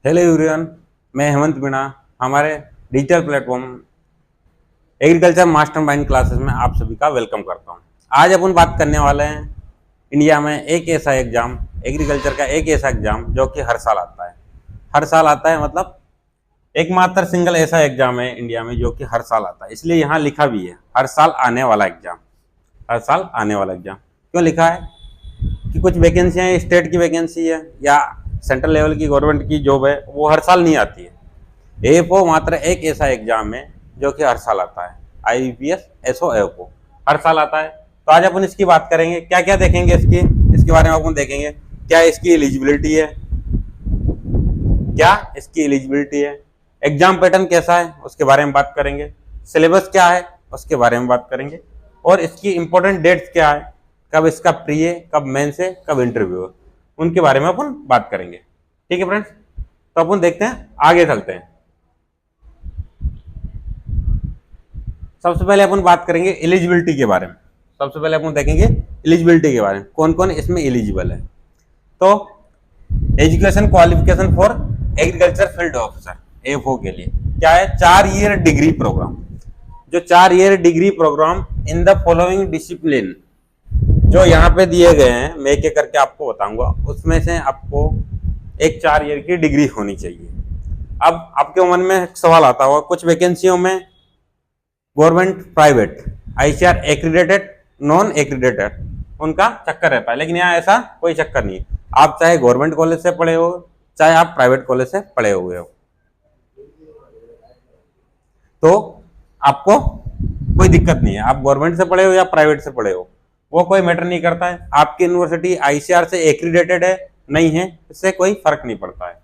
Hello everyone, मैं हेमंत मीणा। हमारे digital platform agriculture mastermind classes में आप सभी का वेलकम करता हूं। आज अपन बात करने वाले हैं इंडिया में एक ऐसा एग्जाम, एग्रीकल्चर का एक ऐसा एग्जाम जो कि हर साल आता है। हर साल आता है मतलब एकमात्र सिंगल ऐसा एग्जाम है इंडिया में जो कि हर साल आता है। इसलिए यहाँ लिखा भी है हर साल आने वाला एग्जाम। हर साल आने वाला एग्जाम क्यों लिखा है कि कुछ वैकेंसियाँ स्टेट की वैकेंसी है या सेंट्रल लेवल की गवर्नमेंट की जॉब है, वो हर साल नहीं आती है। एएफओ मात्र एक ऐसा एग्जाम है जो कि हर साल आता है। आईबीपीएस एसओ एएफओ हर साल आता है। तो आज अपन इसकी बात करेंगे, क्या क्या देखेंगे इसके बारे में अपन देखेंगे। क्या इसकी एलिजिबिलिटी है, क्या इसकी एलिजिबिलिटी है, एग्जाम पैटर्न कैसा है उसके बारे में बात करेंगे, सिलेबस क्या है उसके बारे में बात करेंगे, और इसकी इंपॉर्टेंट डेट्स क्या है, कब इसका प्री है, कब मेंस है, कब इंटरव्यू है, उनके बारे में अपन बात करेंगे। ठीक है फ्रेंड्स, तो अपन देखते हैं, आगे चलते हैं। सबसे पहले अपन बात करेंगे एलिजिबिलिटी के बारे में। सबसे पहले अपन देखेंगे एलिजिबिलिटी के बारे में, कौन कौन इसमें एलिजिबल है। तो education qualification for agriculture field officer AFO के लिए क्या है, 4 ईयर डिग्री प्रोग्राम। जो 4 year degree programme in the following discipline जो यहाँ पे दिए गए हैं, मैं एक एक करके आपको बताऊंगा, उसमें से आपको एक 4 ईयर की डिग्री होनी चाहिए। अब आपके मन में एक सवाल आता होगा, कुछ वैकेंसियों में government private ICR accredited non accredited उनका चक्कर रहता है, लेकिन यहाँ ऐसा कोई चक्कर नहीं है। आप चाहे गवर्नमेंट कॉलेज से पढ़े हो, चाहे आप प्राइवेट कॉलेज से पढ़े हुए हो, तो आपको कोई दिक्कत नहीं है। आप गवर्नमेंट से पढ़े हो या प्राइवेट से पढ़े हो, वो कोई मैटर नहीं करता है। आपकी यूनिवर्सिटी आईसीआर से एक्रीडेटेड है नहीं है, इससे कोई फर्क नहीं पड़ता है।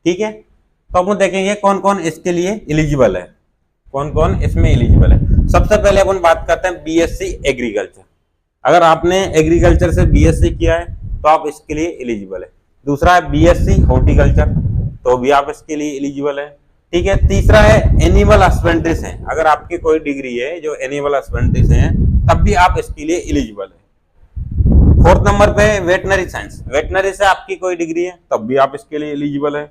ठीक है, तो अपन देखेंगे कौन कौन इसके लिए एलिजिबल है, कौन कौन इसमें एलिजिबल है। सबसे पहले अपन बात करते हैं बीएससी एग्रीकल्चर। अगर आपने एग्रीकल्चर से बीएससी किया है तो आप इसके लिए एलिजिबल है। दूसरा है बीएससी हॉर्टिकल्चर, तो भी आप इसके लिए एलिजिबल है। ठीक है, तीसरा है एनिमल हस्बेंड्री से, अगर आपकी कोई डिग्री है जो एनिमल हस्बेंड्री से है तब भी आप इसके लिए एलिजिबल है। फोर्थ नंबर पे वेटनरी साइंस, वेटनरी से आपकी कोई डिग्री है तब भी आप इसके लिए एलिजिबल है।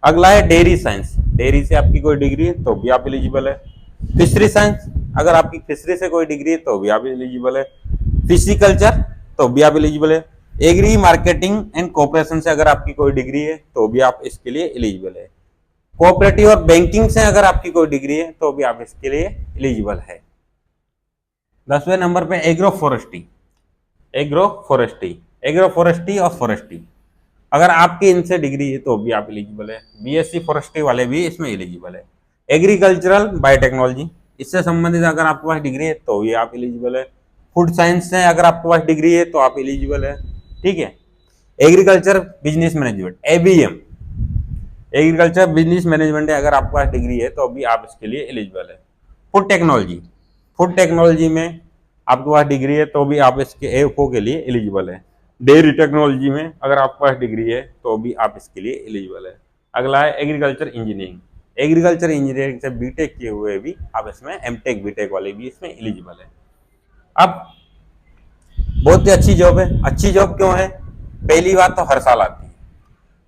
अगला है डेयरी साइंस, डेयरी से आपकी कोई डिग्री है तो भी आप एलिजिबल है। फिशरी साइंस, अगर आपकी फिशरी से कोई डिग्री है तो भी आप एलिजिबल है। फिशिकल्चर तो भी आप एलिजिबल है। एग्री मार्केटिंग एंड कोऑपरेशन से अगर आपकी कोई डिग्री है तो भी आप इसके लिए एलिजिबल है। कोऑपरेटिव और बैंकिंग से अगर आपकी कोई डिग्री है तो भी आप इसके लिए एलिजिबल है। 10वें नंबर पे agro forestry, agro forestry, agro forestry और फॉरेस्ट्री, अगर आपकी इनसे डिग्री है तो भी आप एलिजिबल है। बीएससी फॉरेस्ट्री वाले भी इसमें एलिजिबल है। एग्रीकल्चरल बायोटेक्नोलॉजी, इससे संबंधित अगर आपके पास डिग्री है तो भी आप एलिजिबल है। फूड साइंस से अगर आपके पास डिग्री है तो आप एलिजिबल है। ठीक है, agriculture business management ABM, agriculture business management है, अगर आपके पास डिग्री है तो भी आप इसके लिए एलिजिबल है। फूड टेक्नोलॉजी, फूड टेक्नोलॉजी में आपके पास डिग्री है तो भी आप इसके एएफओ के लिए एलिजिबल है। डेयरी टेक्नोलॉजी में अगर आपके पास डिग्री है तो भी आप इसके लिए एलिजिबल है। अगला है एग्रीकल्चर इंजीनियरिंग, एग्रीकल्चर इंजीनियरिंग से बीटेक किए हुए भी आप इसमें, एमटेक बीटेक वाले भी इसमें एलिजिबल है। अब बहुत ही अच्छी जॉब है। अच्छी जॉब क्यों है? पहली बात तो हर साल आती है।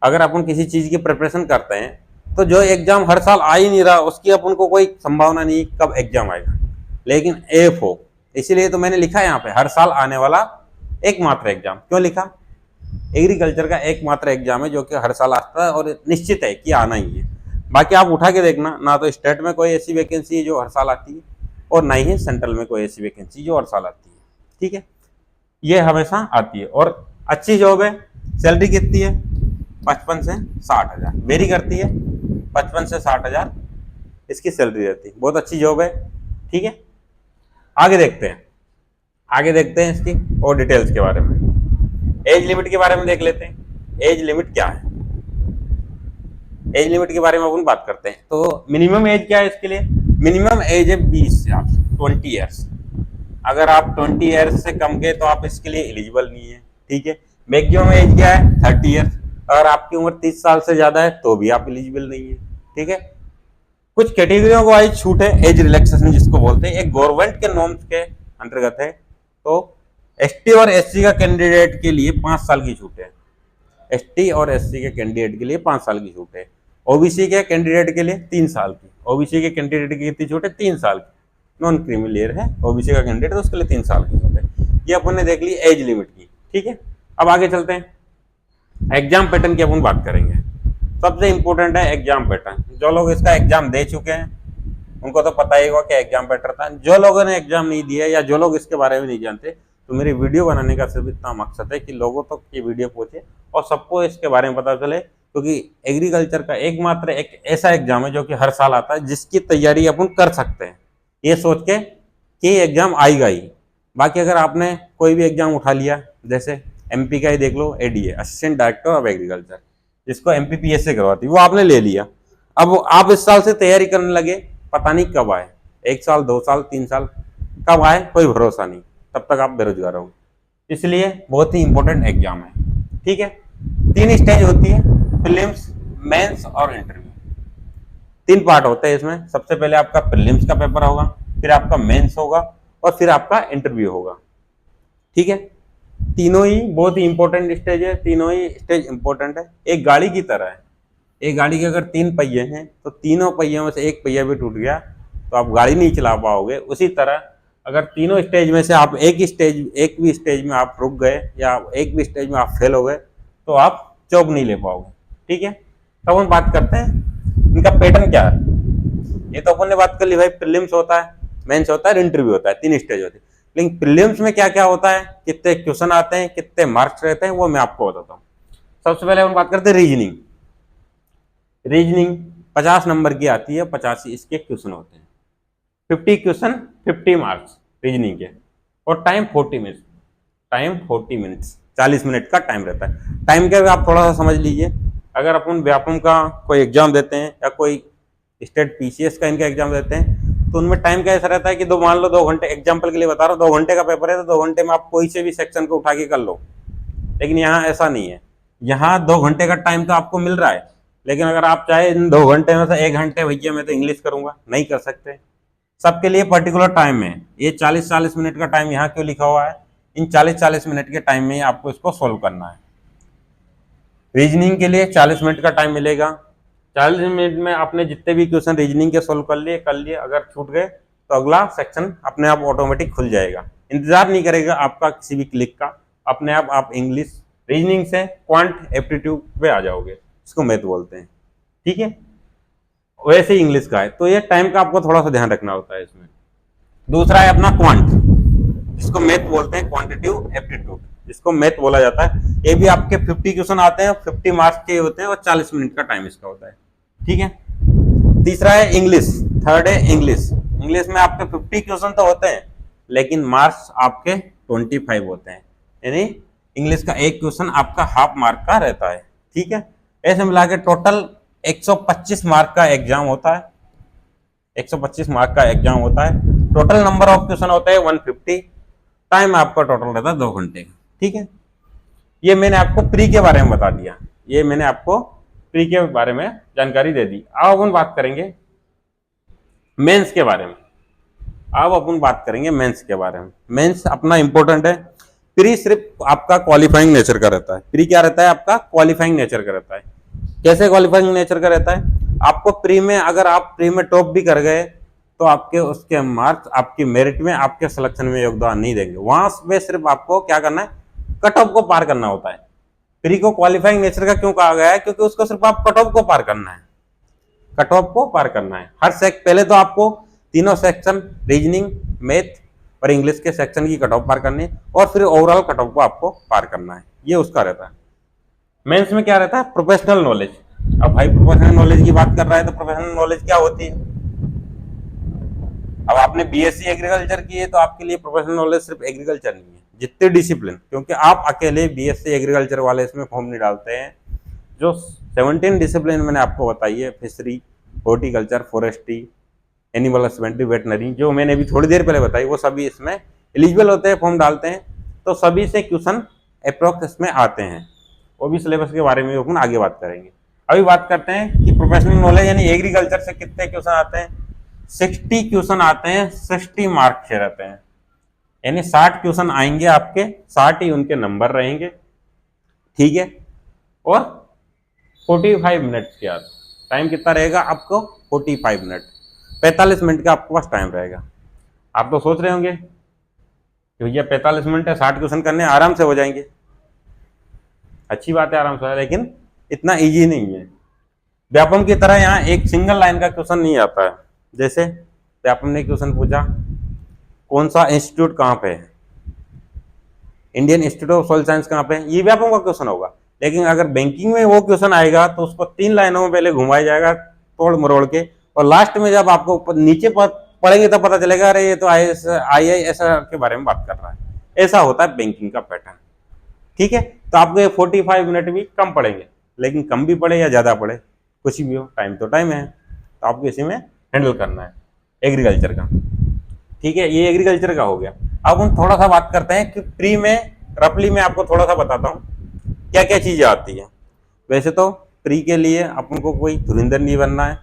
अगर अपन किसी चीज की प्रिपरेशन करते हैं तो जो एग्जाम हर साल आ ही नहीं रहा उसकी अपन को कोई संभावना नहीं कब एग्जाम आएगा, लेकिन एएफओ, इसीलिए तो मैंने लिखा है यहाँ पे हर साल आने वाला एकमात्र एग्जाम। क्यों लिखा? एग्रीकल्चर का एकमात्र एग्जाम है जो कि हर साल आता है और निश्चित है कि आना ही है। बाकी आप उठा के देखना, ना तो स्टेट में कोई ऐसी वैकेंसी है जो हर साल आती है और ना ही सेंट्रल में कोई ऐसी वैकेंसी जो हर साल आती है। ठीक है, ये हमेशा आती है और अच्छी जॉब है। सैलरी कितनी है? 55 से 60 हज़ार, वेरी करती है। 55 से 60 हज़ार इसकी सैलरी रहती है, बहुत अच्छी जॉब है। ठीक है, आगे देखते हैं, आगे देखते हैं इसकी और डिटेल्स के बारे में। एज लिमिट के बारे में देख लेते हैं। एज लिमिट क्या है? एज लिमिट के बारे में अपन बात करते हैं। तो मिनिमम एज क्या है इसके लिए? मिनिमम एज है 20 से 20 ईयर्स। अगर आप 20 ईयर्स से कम के तो आप इसके लिए एलिजिबल नहीं है। ठीक है, मैक्सिमम एज क्या है? 30 ईयर्स। अगर आपकी उम्र 30 साल से ज्यादा है तो भी आप एलिजिबल नहीं है। ठीक है, कुछ कैटेगरियों को आज छूट है, एज रिलैक्सेशन जिसको बोलते हैं, एक गवर्नमेंट के नॉर्म्स के अंतर्गत है। तो एसटी और एससी का कैंडिडेट के लिए 5 साल की छूट है। एसटी और एससी के कैंडिडेट के लिए 5 साल की छूट है। ओबीसी के कैंडिडेट के लिए 3 साल की, ओबीसी के कैंडिडेट की कितनी छूट है, 3 साल की। नॉन क्रीमी लेयर है ओबीसी का कैंडिडेट तो उसके लिए 3 साल की छूट है। ये अपन ने देख ली एज लिमिट की, ठीक है। अब आगे चलते हैं, एग्जाम पैटर्न की अपन बात करेंगे। सबसे इंपॉर्टेंट है एग्जाम पैटर्न। जो लोग इसका एग्जाम दे चुके हैं उनको तो पता ही होगा कि एग्जाम पैटर्न था। जो लोगों ने एग्जाम नहीं दिया या जो लोग इसके बारे में नहीं जानते, तो मेरी वीडियो बनाने का सिर्फ इतना मकसद है कि लोगों तक ये वीडियो पहुंचे और सबको इसके बारे में पता चले, क्योंकि एग्रीकल्चर का एकमात्र एक ऐसा एग्जाम है जो कि हर साल आता है, जिसकी तैयारी अपन कर सकते हैं ये सोच के कि एग्जाम आएगा ही। बाकी अगर आपने कोई भी एग्जाम उठा लिया, जैसे एमपी का ही देख लो, ADA assistant director of agriculture, जिसको एमपीपीएस से करवाती, वो आपने ले लिया। अब आप इस साल से तैयारी करने लगे, पता नहीं कब आए, 1 साल 2 साल 3 साल कब आए कोई भरोसा नहीं, तब तक आप बेरोजगार रहोगे। इसलिए बहुत ही इंपॉर्टेंट एग्जाम है, ठीक है। 3 स्टेज होती है, प्रीलिम्स, मेंस और इंटरव्यू। 3 पार्ट होते हैं इसमें। सबसे पहले आपका प्रीलिम्स का पेपर होगा, फिर आपका मेंस होगा और फिर आपका इंटरव्यू होगा, ठीक है। तीनों ही बहुत ही इंपॉर्टेंट स्टेज है, तीनों ही स्टेज इंपॉर्टेंट है। एक गाड़ी की तरह है, एक गाड़ी के अगर 3 पहिए हैं तो तीनों पहियों में से एक पहिया भी टूट गया तो आप गाड़ी नहीं चला पाओगे। उसी तरह अगर तीनों स्टेज में से आप एक भी स्टेज में आप रुक गए या एक भी स्टेज में आप फेल हो गए तो आप जॉब नहीं ले पाओगे, ठीक है। तब हम बात करते हैं इनका पैटर्न क्या है। ये तो अपन ने बात कर ली भाई, प्रीलिम्स होता है, मेंस होता है, इंटरव्यू होता है, 3 स्टेज होते हैं। लेकिन प्रीलिम्स में क्या क्या होता है, कितने क्वेश्चन आते हैं, कितने मार्क्स रहते हैं, वो मैं आपको बताता हूँ। सबसे पहले हम बात करते हैं रीजनिंग। रीजनिंग 50 नंबर की आती है, 85 इसके क्वेश्चन होते हैं। 50 क्वेश्चन 50 मार्क्स रीजनिंग के, और time 40 minutes, time 40 minutes 40 minute का टाइम रहता है। टाइम का भी आप थोड़ा सा समझ लीजिए, अगर अपन व्यापम का कोई एग्जाम देते हैं या कोई स्टेट पीसीएस का इनका एग्जाम देते हैं तो उनमें टाइम का ऐसा रहता है कि मान लो 2 घंटे, एग्जाम्पल के लिए बता रहा हूँ, 2 घंटे का पेपर है तो 2 घंटे में आप कोई से भी सेक्शन को उठा के कर लो। लेकिन यहाँ ऐसा नहीं है, यहाँ 2 घंटे का टाइम तो आपको मिल रहा है, लेकिन अगर आप चाहे इन 2 घंटे में से 1 घंटे भैया मैं तो इंग्लिश करूंगा, नहीं कर सकते। सबके लिए पर्टिकुलर टाइम है। ये 40-40 मिनट का टाइम यहाँ क्यों लिखा हुआ है, इन 40-40 मिनट के टाइम में आपको इसको सोल्व करना है। रीजनिंग के लिए 40 मिनट का टाइम मिलेगा। 40 मिनट में आपने जितने भी क्वेश्चन रीजनिंग के सोल्व कर लिए, अगर छूट गए तो अगला सेक्शन अपने आप ऑटोमेटिक खुल जाएगा, इंतजार नहीं करेगा आपका किसी भी क्लिक का, अपने आप इंग्लिश रीजनिंग से क्वांट एप्टीट्यूड पे आ जाओगे, इसको मैथ बोलते हैं, ठीक है। वैसे ही इंग्लिश का है, तो ये टाइम का आपको थोड़ा सा ध्यान रखना होता है इसमें। दूसरा है अपना क्वांट, जिसको मैथ बोलते हैं, क्वांटिटिव एप्टीट्यूड, जिसको मैथ बोला जाता है। ये भी आपके 50 क्वेश्चन आते हैं, 50 मार्क्स के होते हैं और 40 मिनट का टाइम इसका होता है, ठीक है। तीसरा है इंग्लिश, थर्ड है इंग्लिश। इंग्लिश में आपके 50 क्वेश्चन तो होते हैं लेकिन मार्क्स आपके 25 होते हैं, यानी इंग्लिश का एक क्वेश्चन आपका हाफ मार्क का रहता है, ठीक है। ऐसे मिला के टोटल 125 मार्क का एग्जाम होता है, 125 मार्क का एग्जाम होता है। टोटल नंबर ऑफ क्वेश्चन होता है 150, टाइम आपका टोटल रहता है 2 घंटे का, ठीक है। ये मैंने आपको प्री के बारे में बता दिया, ये मैंने आपको प्री के बारे में जानकारी दे दी। अब अपन बात करेंगे मेंस के बारे में। अब अपन बात करेंगे मेंस के बारे में। मेंस अपना इंपॉर्टेंट है। प्री सिर्फ आपका क्वालिफाइंग नेचर का रहता है। प्री क्या रहता है, आपका क्वालिफाइंग नेचर का रहता है। कैसे क्वालिफाइंग नेचर का रहता है, आपको प्री में, अगर आप प्री में टॉप भी कर गए तो आपके उसके मार्क्स आपकी मेरिट में, आपके सिलेक्शन में योगदान नहीं देंगे। वहां पे सिर्फ आपको क्या करना है, कट ऑफ को पार करना होता है। प्री को क्वालिफाइंग नेचर का क्यों कहा गया है, क्योंकि उसको सिर्फ आप कट ऑफ को पार करना है, कट ऑफ को पार करना है। पहले तो आपको तीनों सेक्शन, रीजनिंग, मैथ और इंग्लिश के सेक्शन की कट ऑफ पार करनी है और फिर ओवरऑल कट ऑफ को आपको पार करना है, ये उसका रहता है। मेंस में क्या रहता है, प्रोफेशनल नॉलेज। अब भाई प्रोफेशनल नॉलेज की बात कर रहा है तो प्रोफेशनल नॉलेज क्या होती है। अब आपने बीएससी एग्रीकल्चर की है तो आपके लिए प्रोफेशनल नॉलेज सिर्फ एग्रीकल्चर नहीं है, जितने डिसिप्लिन, क्योंकि आप अकेले बीएससी एग्रीकल्चर वाले इसमें फॉर्म नहीं डालते हैं। जो 17 डिसिप्लिन मैंने आपको बताई है, fishery, horticulture, forestry, animal husbandry, veterinary, जो मैंने अभी थोड़ी देर पहले बताई, वो सभी इसमें एलिजिबल होते हैं, फॉर्म डालते हैं, तो सभी से क्वेश्चन अप्रोक्स इसमें आते हैं। वो भी सिलेबस के बारे में अपन आगे बात करेंगे। अभी बात करते हैं कि प्रोफेशनल नॉलेज यानी एग्रीकल्चर से कितने क्वेश्चन आते हैं। 60 क्वेश्चन आते हैं, 60 मार्क के रहते हैं, यानी 60 क्वेश्चन आएंगे आपके, 60 ही उनके नंबर रहेंगे, ठीक है। और 45 मिनट्स के आते, टाइम कितना रहेगा आपको? 45 मिनट, 45 मिनट का आपके पास टाइम रहेगा। आप तो सोच रहे होंगे कि भैया 45 मिनट है, 60 क्वेश्चन करने आराम से हो जाएंगे। अच्छी बात है, आराम से, लेकिन इतना इजी नहीं है। व्यापम की तरह यहाँ एक सिंगल लाइन का क्वेश्चन नहीं आता है। जैसे व्यापम ने क्वेश्चन पूछा कौन सा इंस्टीट्यूट कहाँ पे है, Indian institute of social science कहाँ पे है, ये व्यापम का क्वेश्चन होगा। लेकिन अगर बैंकिंग में वो क्वेश्चन आएगा तो उसको 3 लाइनों में पहले घुमाया जाएगा तोड़ मरोड़ के, और लास्ट में जब आपको नीचे पढ़ेंगे तो पता चलेगा अरे ये तो IAS के बारे में बात कर रहा है। ऐसा होता है बैंकिंग का पैटर्न। ठीक है, तो आपको ये 45 मिनट भी कम पड़ेंगे, लेकिन कम भी पड़े या ज्यादा पड़े कुछ भी हो, टाइम तो टाइम है, तो आपको इसी में हैंडल करना है एग्रीकल्चर का। ठीक है, ये एग्रीकल्चर का हो गया। अब हम थोड़ा सा बात करते हैं कि प्री में रफली मैं आपको थोड़ा सा बताता हूँ क्या क्या चीजें आती है। वैसे तो प्री के लिए अपन को कोई धुरंधर नहीं बनना है,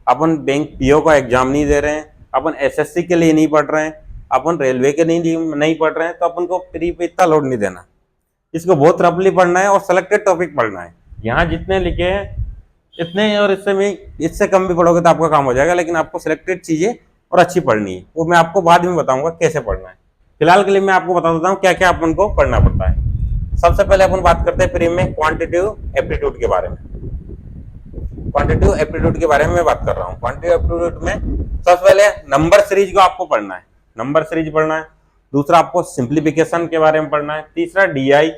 अपन बैंक PO का एग्जाम नहीं दे रहे हैं, अपन SSC के लिए नहीं पढ़ रहे हैं, अपन रेलवे के नहीं पढ़ रहे हैं, तो अपन को प्री पे इतना लोड नहीं देना। इसको बहुत रफली पढ़ना है और सिलेक्टेड टॉपिक पढ़ना है। यहाँ जितने लिखे हैं इतने, और इससे कम भी पढ़ोगे तो आपका काम हो जाएगा, लेकिन आपको सिलेक्टेड चीजें और अच्छी पढ़नी है। वो मैं आपको बाद में बताऊंगा कैसे पढ़ना है। फिलहाल के लिए मैं आपको बता देता हूँ क्या क्या अपन को पढ़ना पड़ता है। सबसे पहले अपन बात करते हैं प्री में क्वांटिटेटिव एप्टीट्यूड के बारे में। क्वांटिटेटिव एप्टीट्यूड के बारे में मैं बात कर रहा हूँ। क्वांटिटेटिव एप्टीट्यूड में सबसे पहले नंबर सीरीज को आपको पढ़ना है, नंबर सीरीज पढ़ना है। दूसरा आपको सिंप्लीफिकेशन के बारे में पढ़ना है। तीसरा DI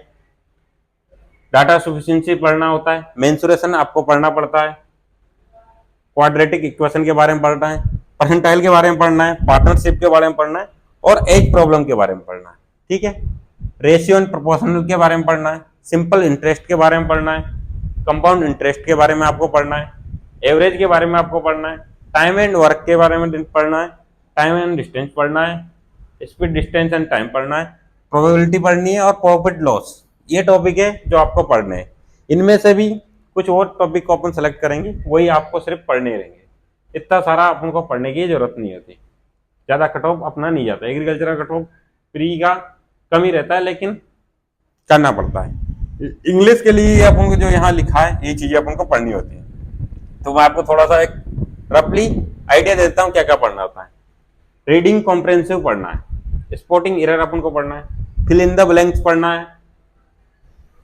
डाटा सफिशिएंसी पढ़ना होता है। मेंसुरेशन आपको पढ़ना पड़ता है। क्वाड्रेटिक इक्वेशन के बारे में पढ़ना है। परसेंटाइल के बारे में पढ़ना है। पार्टनरशिप के बारे में पढ़ना है और एज प्रॉब्लम के बारे में पढ़ना है। ठीक है, रेशियो एंड प्रोपोर्शनल के बारे में पढ़ना है। सिंपल इंटरेस्ट के बारे में पढ़ना है। कंपाउंड इंटरेस्ट के बारे में आपको पढ़ना है। एवरेज के बारे में आपको पढ़ना है। टाइम एंड वर्क के बारे में पढ़ना है। टाइम एंड डिस्टेंस पढ़ना है। स्पीड, डिस्टेंस एंड टाइम पढ़ना है। प्रोबेबिलिटी पढ़नी है और प्रॉफिट लॉस, ये टॉपिक है जो आपको पढ़ने हैं। इनमें से भी कुछ और टॉपिक को अपन सेलेक्ट करेंगे, वही आपको सिर्फ पढ़ने रहेंगे। इतना सारा अपन को पढ़ने की जरूरत नहीं होती, ज्यादा कट ऑफ अपना नहीं जाता। एग्रीकल्चर का कट ऑफ प्री का कम ही रहता है, लेकिन करना पड़ता है। इंग्लिश के लिए अपन को जो यहाँ लिखा है ये चीजें अपन को पढ़नी होती है। तो मैं आपको थोड़ा सा एक रफली आइडिया देता हूँ क्या क्या पढ़ना होता है। रीडिंग कॉम्प्रिहेंसिव पढ़ना है। स्पॉटिंग एरर अपन को पढ़ना है। फिल इन द ब्लैंक्स पढ़ना है।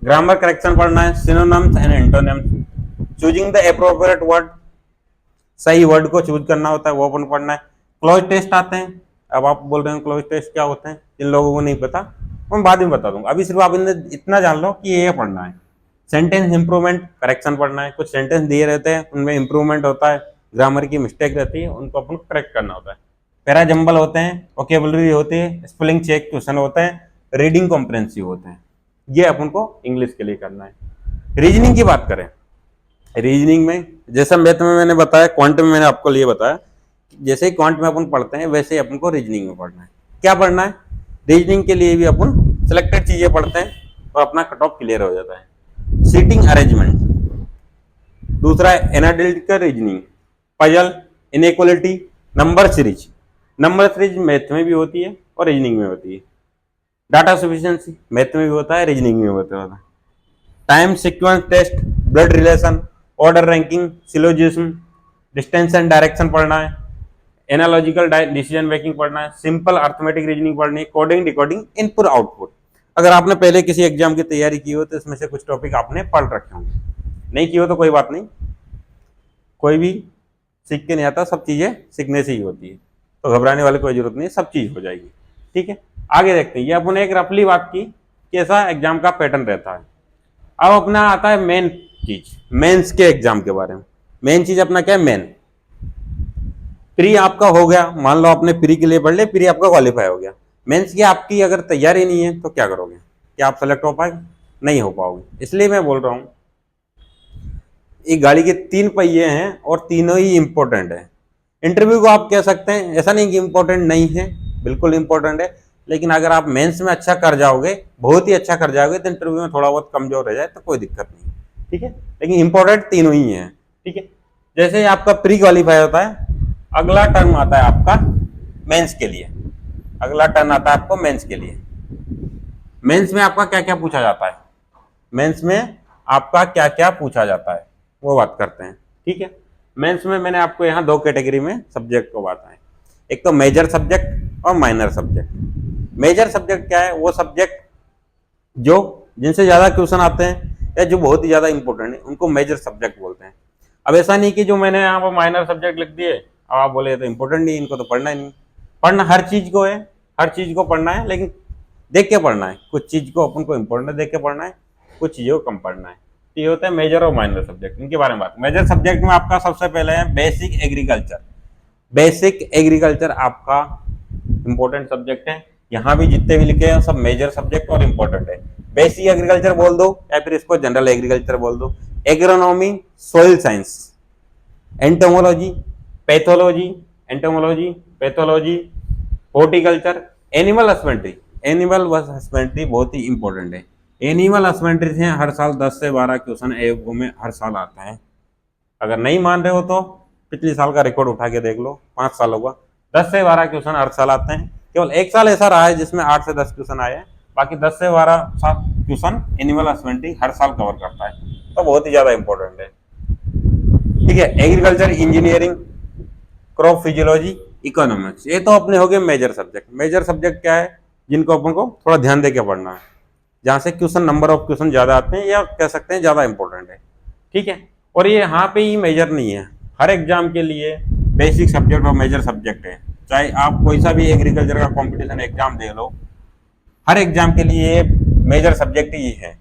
ग्रामर करेक्शन पढ़ना है। Synonyms and antonyms. Choosing the appropriate word, सही वर्ड को चूज करना होता है, वो अपन पढ़ना है। क्लोज टेस्ट आते हैं। अब आप बोल रहे हैं क्लोज टेस्ट क्या होते हैं, जिन लोगों को नहीं पता मैं बाद में बता दूंगा। अभी सिर्फ आप इतना जान लो कि ये पढ़ना है। सेंटेंस इंप्रूवमेंट करेक्शन पढ़ना है। कुछ सेंटेंस दिए रहते हैं, उनमें इंप्रूवमेंट होता है, ग्रामर की मिस्टेक रहती है, उनको अपन करेक्ट करना होता है। पैरा जंबल होते हैं, वोकेबुलरी होती है, स्पेलिंग चेक क्वेश्चन होते हैं, रीडिंग कॉम्प्रिहेंसिव होते हैं। ये अपन को इंग्लिश के लिए करना है। रीजनिंग की बात करें, रीजनिंग में जैसा मैथ में मैंने बताया, क्वांट में मैंने आपको लिए बताया, जैसे ही क्वांट में अपन पढ़ते हैं वैसे ही अपन को रीजनिंग में पढ़ना है। क्या पढ़ना है? रीजनिंग के लिए भी अपन सिलेक्टेड चीजें पढ़ते हैं और अपना कट ऑफ क्लियर हो जाता है। सीटिंग अरेंजमेंट, दूसरा है analytical reasoning, puzzle, inequality, number series. Number series math में भी होती है और रीजनिंग में होती है। डाटा सफिशिएंसी मैथ में भी होता है, रीजनिंग में होता है। Time sequence test, blood relation, order ranking, syllogism, distance and direction पढ़ना है। एनालॉजिकल डिसीजन मेकिंग पढ़ना है। सिंपल अर्थमेटिक रीजनिंग पढ़नी है। Coding, decoding, input output. अगर आपने पहले किसी एग्जाम की तैयारी की हो तो इसमें से कुछ टॉपिक आपने पढ़ रखे होंगे, नहीं की हो तो कोई बात नहीं, कोई भी सीख के नहीं आता, सब चीजें सीखने से ही होती है, तो घबराने वाली कोई जरूरत नहीं, सब चीज हो जाएगी। ठीक है, आगे देखते हैं। ये अपन एक रफली बात की कैसा एग्जाम का पैटर्न रहता है। अब अपना आता है मेन चीज, मेंस के एग्जाम के बारे में। मेन चीज अपना क्या है? मेन। प्री आपका हो गया, मान लो आपने प्री के लिए पढ़ ले, प्री आपका क्वालिफाई हो गया। मेंस की आपकी अगर तैयारी नहीं है तो क्या करोगे? क्या आप सेलेक्ट हो पाएंगे? नहीं हो पाओगे। इसलिए मैं बोल रहा हूं, एक गाड़ी के 3 पहिए हैं और तीनों ही इंपॉर्टेंट है। इंटरव्यू को आप कह सकते हैं, ऐसा नहीं कि इंपॉर्टेंट नहीं है, बिल्कुल इंपॉर्टेंट है, लेकिन अगर आप मेंस में अच्छा कर जाओगे, बहुत ही अच्छा कर जाओगे, तो इंटरव्यू में थोड़ा बहुत कमजोर रह जाए तो कोई दिक्कत नहीं। ठीक है, लेकिन इंपॉर्टेंट तीनों ही है। ठीक है, जैसे आपका प्री क्वालिफाई होता है, अगला टर्न आता है आपका मेंस के लिए। अगला टर्न आता है आपको मेंस के लिए। मेंस में आपका क्या क्या पूछा जाता है? मेंस में आपका क्या क्या पूछा जाता है वो बात करते हैं। ठीक है, मेंस में मैंने आपको यहाँ दो कैटेगरी में सब्जेक्ट को बांटा है, एक तो मेजर सब्जेक्ट और माइनर सब्जेक्ट। मेजर सब्जेक्ट क्या है? वो सब्जेक्ट जो जिनसे ज्यादा क्वेश्चन आते हैं या जो बहुत ही ज्यादा इंपॉर्टेंट है उनको मेजर सब्जेक्ट बोलते हैं। अब ऐसा नहीं कि जो मैंने यहाँ पर माइनर सब्जेक्ट लिख दिए अब आप बोले तो इंपॉर्टेंट नहीं, इनको तो पढ़ना ही नहीं। पढ़ना हर चीज को है, हर चीज को पढ़ना है, लेकिन देख के पढ़ना है। कुछ चीज को अपन को इंपॉर्टेंट देख के पढ़ना है, कुछ चीजों को कम पढ़ना है। तो ये होता है मेजर और माइनर सब्जेक्ट। इनके बारे में बात, मेजर सब्जेक्ट में आपका सबसे पहले है बेसिक एग्रीकल्चर। बेसिक एग्रीकल्चर आपका इंपॉर्टेंट सब्जेक्ट है। यहाँ भी जितने भी लिखे हैं सब मेजर सब्जेक्ट और इंपॉर्टेंट है। बेसिक एग्रीकल्चर बोल दो या फिर इसको जनरल एग्रीकल्चर बोल दो। Agronomy, soil science, entomology, pathology, entomology, pathology, horticulture, animal husbandry. Animal husbandry बहुत ही इंपॉर्टेंट है। एनिमल हस्बेंड्री से हर साल 10 से 12 क्वेश्चन एओ में हर साल आता है। अगर नहीं मान रहे हो तो पिछले साल का रिकॉर्ड उठा के देख लो, 5 सालों का 10 से 12 क्वेश्चन हर साल आते हैं। केवल एक साल ऐसा रहा है जिसमें 8 से 10 क्वेश्चन आए हैं, बाकी 10 से 12 क्वेश्चन एनिमल हस्बेंड्री हर साल कवर करता है, तो बहुत ही ज्यादा इंपॉर्टेंट है। ठीक है, agriculture, engineering, crop physiology, economics, ये तो अपने हो गए मेजर सब्जेक्ट। मेजर सब्जेक्ट क्या है? जिनको अपन को थोड़ा ध्यान देके पढ़ना है, जहाँ से क्वेश्चन नंबर ऑफ क्वेश्चन ज्यादा आते हैं या कह सकते हैं ज्यादा इंपॉर्टेंट है। ठीक है, और ये यहाँ पे ही मेजर नहीं है, हर एग्जाम के लिए बेसिक सब्जेक्ट और मेजर सब्जेक्ट है। चाहे आप कोई सा भी एग्रीकल्चर का कंपटीशन एग्जाम दे लो, हर एग्जाम के लिए ये मेजर सब्जेक्ट ही है।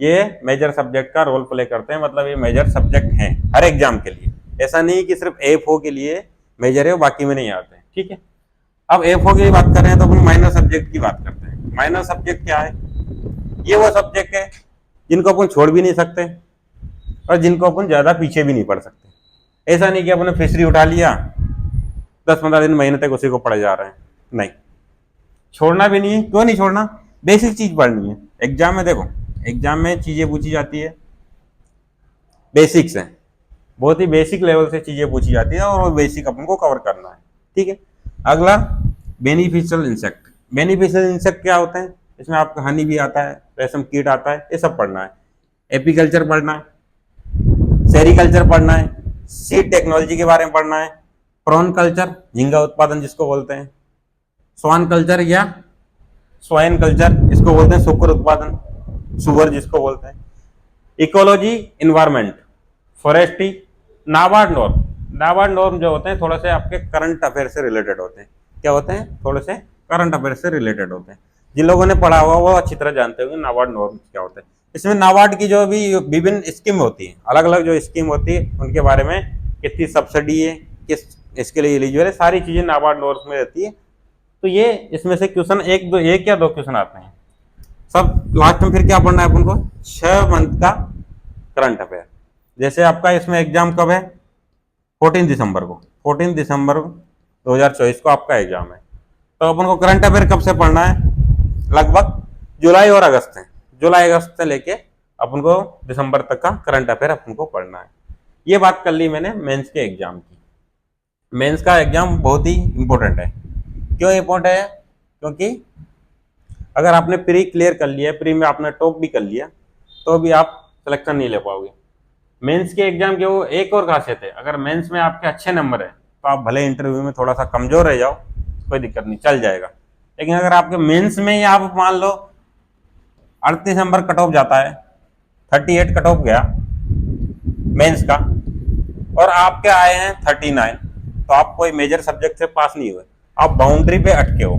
ये मेजर सब्जेक्ट का रोल प्ले करते हैं, मतलब ये मेजर सब्जेक्ट हैं हर एग्जाम के लिए। ऐसा नहीं कि सिर्फ एफओ के लिए मेजर है, बाकी में नहीं आते हैं। ठीक है, अब एफओ की बात कर रहे हैं तो अपन माइनर सब्जेक्ट की बात करते हैं। माइनर सब्जेक्ट क्या है? ये वो सब्जेक्ट है जिनको अपन छोड़ भी नहीं सकते और जिनको अपन ज्यादा पीछे भी नहीं पढ़ सकते। ऐसा नहीं कि अपन फिशरी उठा लिया 10-15 दिन महीने तक उसी को पढ़े जा रहे हैं, नहीं, छोड़ना भी नहीं है। क्यों नहीं छोड़ना? बेसिक चीज पढ़नी है। एग्जाम में देखो, एग्जाम में चीजें पूछी जाती है बेसिक्स है, बहुत ही बेसिक लेवल से चीजें पूछी जाती है और वो बेसिक अपन को कवर करना है। ठीक है, अगला बेनिफिशियल इंसेक्ट। बेनिफिशियल इंसेक्ट क्या होते हैं? इसमें आपका हनी भी आता है, रेशम कीट आता है, ये सब पढ़ना है। एपीकल्चर पढ़ना है, सेरिकल्चर पढ़ना है, सीड टेक्नोलॉजी के बारे में पढ़ना है, प्रॉन कल्चर, झींगा उत्पादन जिसको बोलते हैं, स्वान कल्चर या स्वाइन कल्चर इसको बोलते हैं, सुकर उत्पादन, सुअर जिसको बोलते हैं, ecology, environment, forestry, NABARD norm. NABARD norm जो होते हैं थोड़े से आपके करंट अफेयर से रिलेटेड होते हैं। क्या होते हैं? थोड़े से करंट अफेयर से रिलेटेड होते हैं। जिन लोगों ने पढ़ा हुआ वो अच्छी तरह जानते होंगे नाबार्ड नॉर्म क्या होता है। इसमें नाबार्ड की जो भी विभिन्न स्कीम होती है, अलग अलग जो स्कीम होती है उनके बारे में, कितनी सब्सिडी है, किस इसके लिए एलिजिबल है, सारी चीजें नाबार्ड नॉर्म में रहती है। तो ये इसमें से क्वेश्चन एक या दो क्वेश्चन आते हैं सब। लास्ट में फिर क्या पढ़ना है अपन को? 6 मंथ का करंट अफेयर। जैसे आपका इसमें एग्जाम कब है? 14 दिसंबर को। 14 दिसंबर 2024 को आपका एग्जाम है, तो अपन को करंट अफेयर कब से पढ़ना है? लगभग जुलाई और अगस्त है। जुलाई अगस्त से लेके अपन को दिसंबर तक का करंट अफेयर अपन को पढ़ना है। ये बात कर ली मैंने मेंस के एग्जाम की। मेंस का एग्जाम बहुत ही इंपॉर्टेंट है। क्यों इंपॉर्टेंट है? क्योंकि अगर आपने प्री क्लियर कर लिया, प्री में आपने टॉप भी कर लिया, तो भी आप सिलेक्शन नहीं ले पाओगे। मेंस के एग्जाम के वो एक और खासियत है, अगर मेंस में आपके अच्छे नंबर है तो आप भले इंटरव्यू में थोड़ा सा कमजोर रह जाओ, कोई दिक्कत नहीं, चल जाएगा। लेकिन अगर आपके मेंस में ही आप मान लो 38 नंबर कट ऑफ जाता है, 38 कट ऑफ गया मेंस का, और आपके आए हैं 39, तो आप कोई मेजर सब्जेक्ट से पास नहीं हुए, आप बाउंड्री पे अटके हो।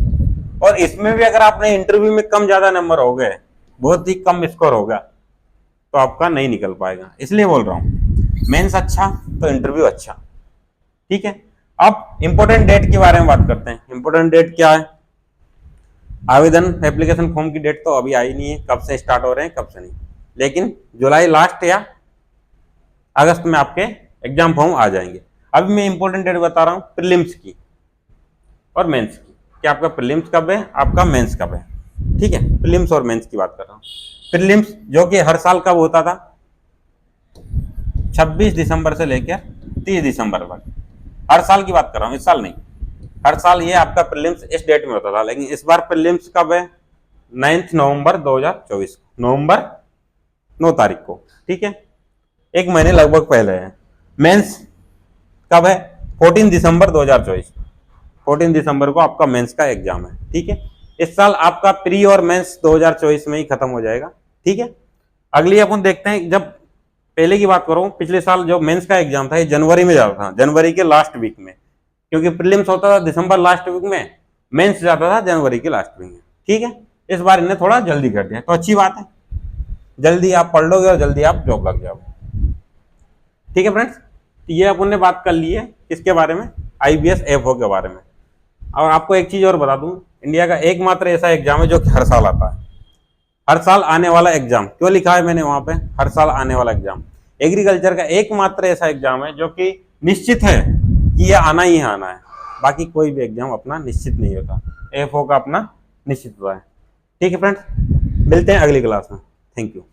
और इसमें भी अगर आपने इंटरव्यू में कम ज्यादा नंबर हो गए, बहुत ही कम स्कोर होगा, तो आपका नहीं निकल पाएगा। इसलिए बोल रहा हूं मेंस अच्छा तो इंटरव्यू अच्छा। ठीक है, अब इंपॉर्टेंट डेट के बारे में बात करते हैं। इंपॉर्टेंट डेट क्या है? आवेदन एप्लीकेशन फॉर्म की डेट तो अभी आई नहीं है, कब से स्टार्ट हो रहे हैं कब से नहीं, लेकिन जुलाई लास्ट या अगस्त में आपके एग्जाम फॉर्म आ जाएंगे। अभी मैं इंपॉर्टेंट डेट बता रहा हूं प्रीलिम्स की और मेंस की, कि आपका प्रीलिम्स कब है, आपका मेंस कब है। ठीक है, प्रीलिम्स और मेंस की बात कर रहा हूं। प्रीलिम्स जो कि हर साल कब होता था? 26 दिसंबर से लेकर 30 दिसंबर तक, हर साल की बात कर रहा हूं, इस साल नहीं। हर साल ये आपका प्रीलिम्स इस डेट में होता था, लेकिन इस बार प्रीलिम्स कब है? 9 नवंबर 2024 को, नवंबर 9 तारीख को। ठीक है, एक महीने लगभग पहले है। मेंस कब है? 14 दिसंबर 2024। 14 दिसंबर को आपका मेंस का एग्जाम है। ठीक है, इस साल आपका प्री और मेंस 2024 में ही खत्म हो जाएगा। ठीक है, अगली अपन देखते हैं, जब पहले की बात करूं, पिछले साल जो मेंस का एग्जाम था ये जनवरी में जाता था, जनवरी के लास्ट वीक में, क्योंकि प्रीलिम्स होता था दिसंबर लास्ट वीक में, मेंस जाता था जनवरी के लास्ट वीक में। ठीक है, इस बार इन्हें थोड़ा जल्दी कर दिया, तो अच्छी बात है, जल्दी आप पढ़ लोगे और जल्दी आप जॉब लग जाओगे। ठीक है फ्रेंड्स, तो ये अपन ने बात कर ली है किसके बारे में? IBS FO के बारे में। और आपको एक चीज और बता दूं, इंडिया का एकमात्र ऐसा एग्जाम है जो कि हर साल आता है, हर साल आने वाला एग्जाम। क्यों लिखा है मैंने वहां पे हर साल आने वाला एग्जाम? एग्रीकल्चर का एकमात्र ऐसा एग्जाम है जो कि निश्चित है कि ये आना ही आना है, बाकी कोई भी एग्जाम अपना निश्चित नहीं होता, FO का अपना निश्चित होता है। ठीक है फ्रेंड्स, मिलते हैं अगली क्लास में। Thank you.